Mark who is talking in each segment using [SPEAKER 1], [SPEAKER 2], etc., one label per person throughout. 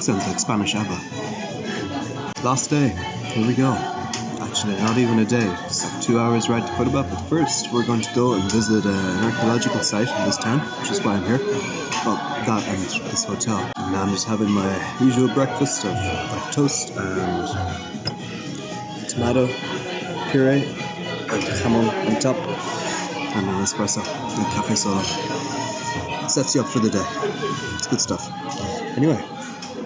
[SPEAKER 1] Sounds like Spanish ABBA. Last day, here we go. Actually, not even a day, just like 2 hours ride to Cordoba. But first, we're going to go and visit an archaeological site in this town, which is why I'm here. Well, that and this hotel. And now I'm just having my usual breakfast of toast and tomato puree and jamon on top, and an espresso and cafe solo. Sets you up for the day. It's good stuff. Anyway,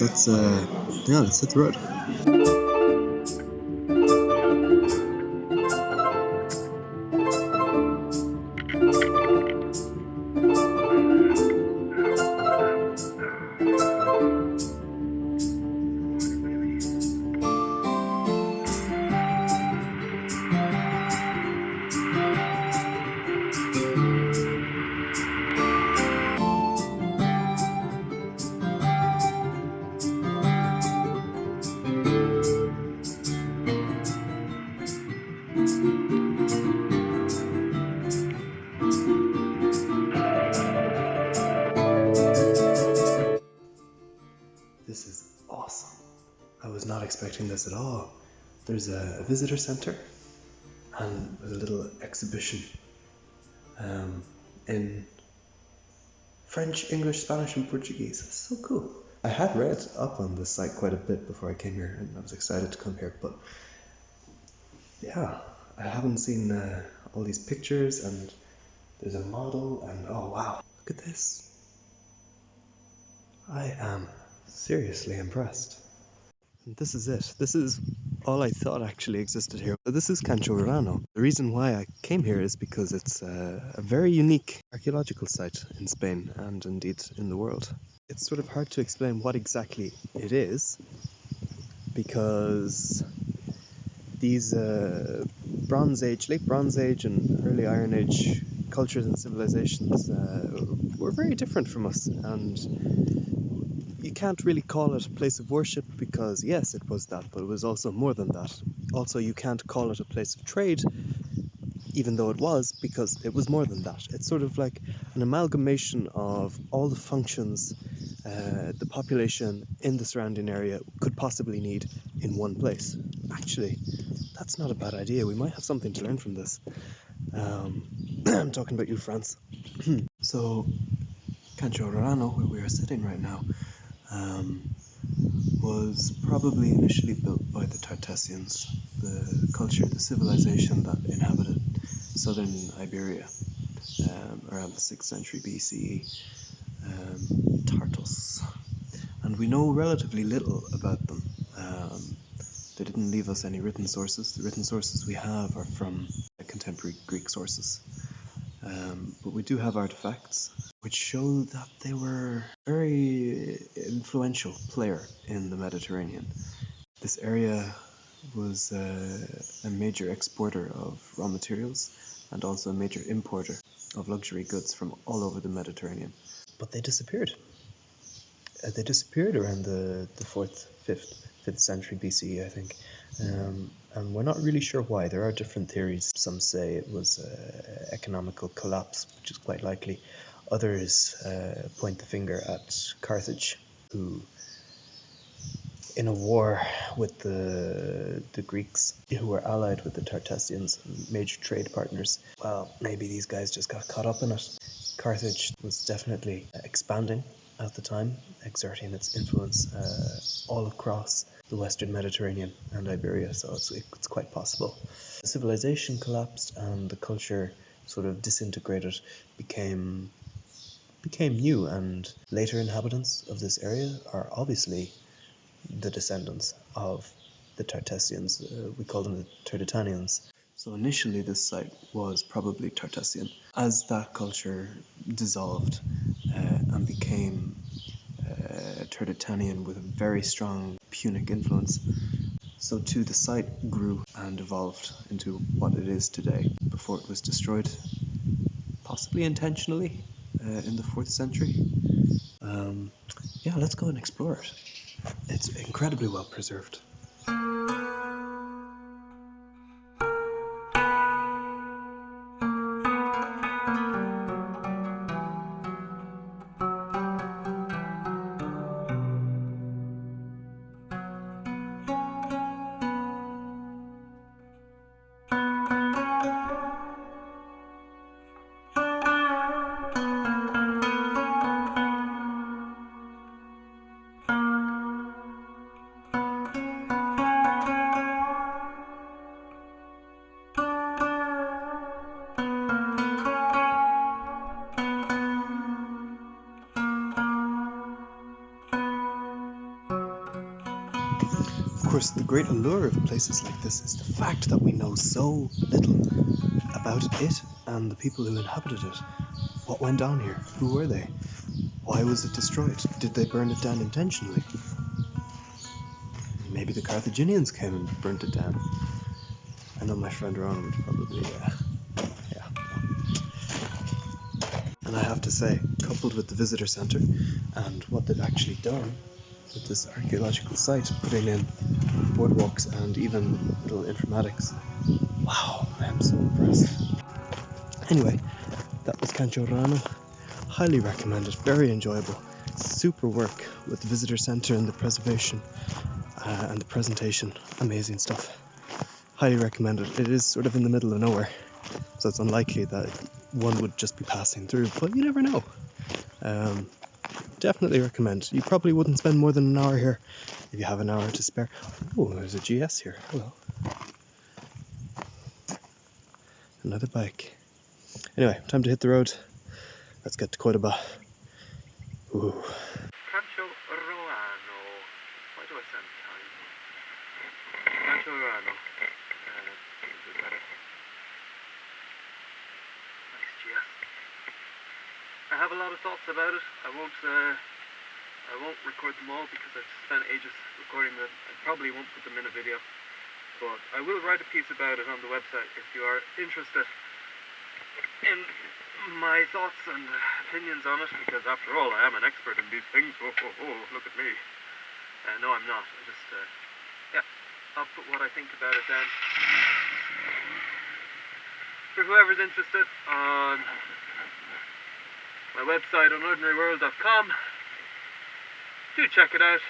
[SPEAKER 1] let's hit the road. This is awesome. I was not expecting this at all. There's a visitor center and a little exhibition in French, English, Spanish and Portuguese. It's so cool. I had read up on this site quite a bit before I came here, and I was excited to come here, but yeah, I haven't seen all these pictures, and there's a model, and oh wow, look at this. I am seriously impressed. And this is it. This is all I thought actually existed here. This is Cancho Roano. The reason why I came here is because it's a very unique archaeological site in Spain and indeed in the world. It's sort of hard to explain what exactly it is, because these Bronze Age, late Bronze Age and early Iron Age cultures and civilizations were very different from us, and you can't really call it a place of worship because, yes, it was that, but it was also more than that. Also, you can't call it a place of trade, even though it was, because it was more than that. It's sort of like an amalgamation of all the functions the population in the surrounding area could possibly need in one place. Actually, that's not a bad idea. We might have something to learn from this. I'm talking about you, France. So, Cancho Roano, where we are sitting right now, was probably initially built by the Tartessians, the culture, the civilization that inhabited southern Iberia around the 6th century BCE, Tartos. And we know relatively little about them. They didn't leave us any written sources. The written sources we have are from contemporary Greek sources. But we do have artifacts which show that they were a very influential player in the Mediterranean. This area was a major exporter of raw materials and also a major importer of luxury goods from all over the Mediterranean. But they disappeared. They disappeared around the 4th, 5th century BCE, I think. And we're not really sure why. There are different theories. Some say it was economical collapse, which is quite likely. Others point the finger at Carthage, who, in a war with the Greeks, who were allied with the Tartessians, major trade partners, well, maybe these guys just got caught up in it. Carthage was definitely expanding at the time, exerting its influence all across the Western Mediterranean and Iberia, so it's quite possible. The civilization collapsed and the culture sort of disintegrated, became new, and later inhabitants of this area are obviously the descendants of the Tartessians. We call them the Turdetanians. So initially this site was probably Tartessian. As that culture dissolved and became Turdetanian with a very strong Punic influence, so too the site grew and evolved into what it is today before it was destroyed, possibly intentionally, in the 4th century. Yeah, let's go and explore it. It's incredibly well preserved. course, the great allure of places like this is the fact that we know so little about it and the people who inhabited it. What went on here? Who were they? Why was it destroyed? Did they burn it down intentionally? Maybe the Carthaginians came and burnt it down. I know my friend Roano would probably, yeah. And I have to say, coupled with the visitor centre and what they've actually done with this archaeological site, putting in boardwalks and even little informatics, wow, I am so impressed. Anyway, that was Cancho Roano. Highly recommended, very enjoyable. Super work with the visitor centre and the preservation and the presentation. Amazing stuff. Highly recommended. It is sort of in the middle of nowhere, so it's unlikely that one would just be passing through, but you never know. Definitely recommend. You probably wouldn't spend more than an hour here if you have an hour to spare. Oh, there's a GS here. Hello. Another bike. Anyway, time to hit the road. Let's get to Cordoba. Ooh.
[SPEAKER 2] Cancho Roano. Why do I sound Italian? Cancho Roano. Nice GS. I have a lot of thoughts about it. I won't record them all because I've spent ages recording them. I probably won't put them in a video, but I will write a piece about it on the website if you are interested in my thoughts and opinions on it, because after all, I am an expert in these things. Oh, look at me. No, I'm not. I just, yeah, I'll put what I think about it down. For whoever's interested, on my website on ordinaryworld.com, do check it out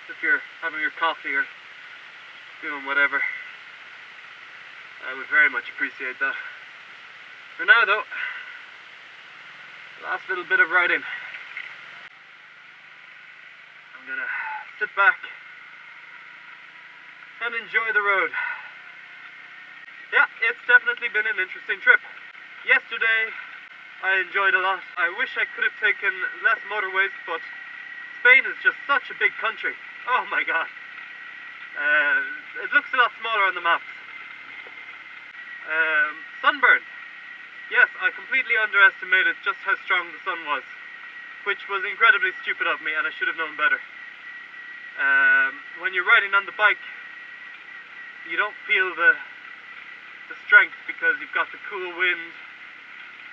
[SPEAKER 2] if you're having your coffee or doing whatever. I would very much appreciate that. For now though, last little bit of writing. I'm gonna sit back and enjoy the road. Yeah, it's definitely been an interesting trip. Yesterday, I enjoyed a lot. I wish I could have taken less motorways, but Spain is just such a big country. Oh my god. It looks a lot smaller on the maps. Sunburn. Yes, I completely underestimated just how strong the sun was, which was incredibly stupid of me, and I should have known better. When you're riding on the bike, you don't feel the strength because you've got the cool wind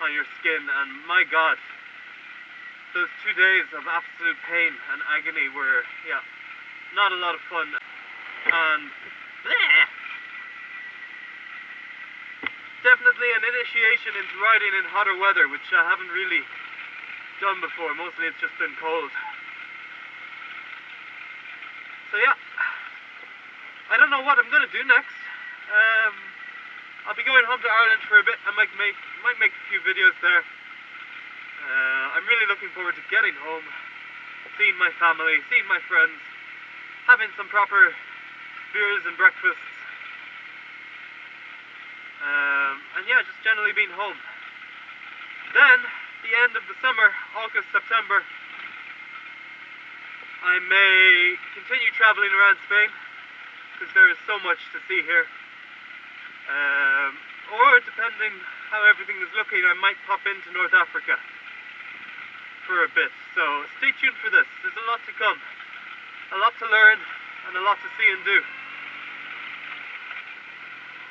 [SPEAKER 2] on your skin, and my god, those 2 days of absolute pain and agony were, yeah, not a lot of fun. And definitely an initiation into riding in hotter weather, which I haven't really done before. Mostly it's just been cold. So yeah, I don't know what I'm gonna do next. I'll be going home to Ireland for a bit. I might make a few videos there. I'm really looking forward to getting home, seeing my family, seeing my friends, having some proper beers and breakfasts. And yeah, just generally being home. Then, the end of the summer, August, September, I may continue traveling around Spain, because there is so much to see here. Or, depending how everything is looking, I might pop into North Africa for a bit. So, stay tuned for this. There's a lot to come. A lot to learn, and a lot to see and do.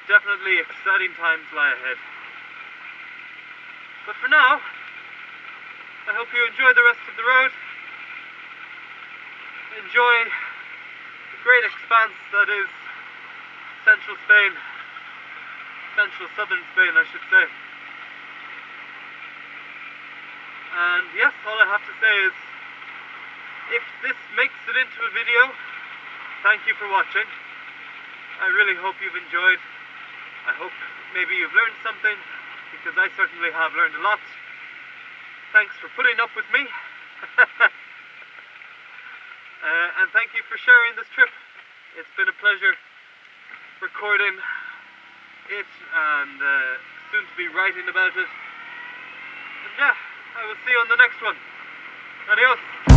[SPEAKER 2] Definitely exciting times lie ahead. But for now, I hope you enjoy the rest of the road. Enjoy the great expanse that is central Spain. Central southern Spain, I should say. And yes, all I have to say is, if this makes it into a video, thank you for watching. I really hope you've enjoyed. I hope maybe you've learned something, because I certainly have learned a lot. Thanks for putting up with me. And thank you for sharing this trip. It's been a pleasure recording it and soon to be writing about it. And yeah, I will see you on the next one. Adios.